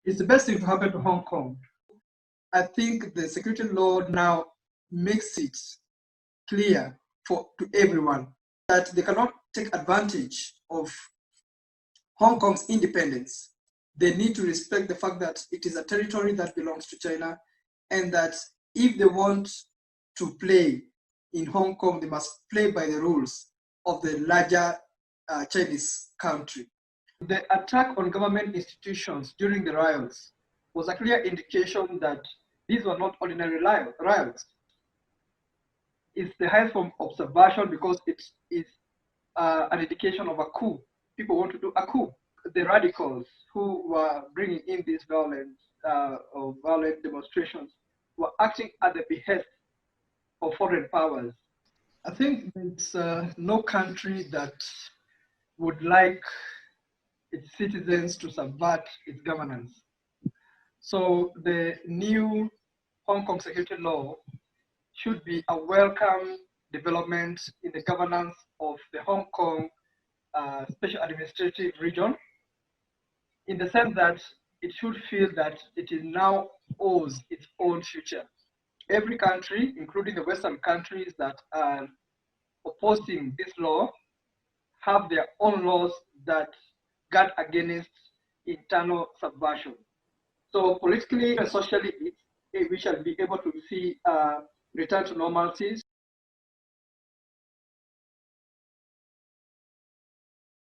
It's the best thing to happen to Hong Kong. I think the security law now makes it clear to everyone that they cannot take advantage of Hong Kong's independence. They need to respect the fact that it is a territory that belongs to China, and that if they want to play in Hong Kong, they must play by the rules of the larger Chinese country. The attack on government institutions during the riots was a clear indication that these were not ordinary riots. It's the highest form of subversion because it is an indication of a coup. People want to do a coup. The radicals who were bringing in these violent demonstrations were acting at the behest of foreign powers. I think there's no country that would like its citizens to subvert its governance. So the new Hong Kong security law should be a welcome development in the governance of the Hong Kong Special Administrative Region, in the sense that it should feel that it is now owes its own future. Every country, including the Western countries that are opposing this law, have their own laws that guard against internal subversion. So politically and socially, we shall be able to see return to normalcy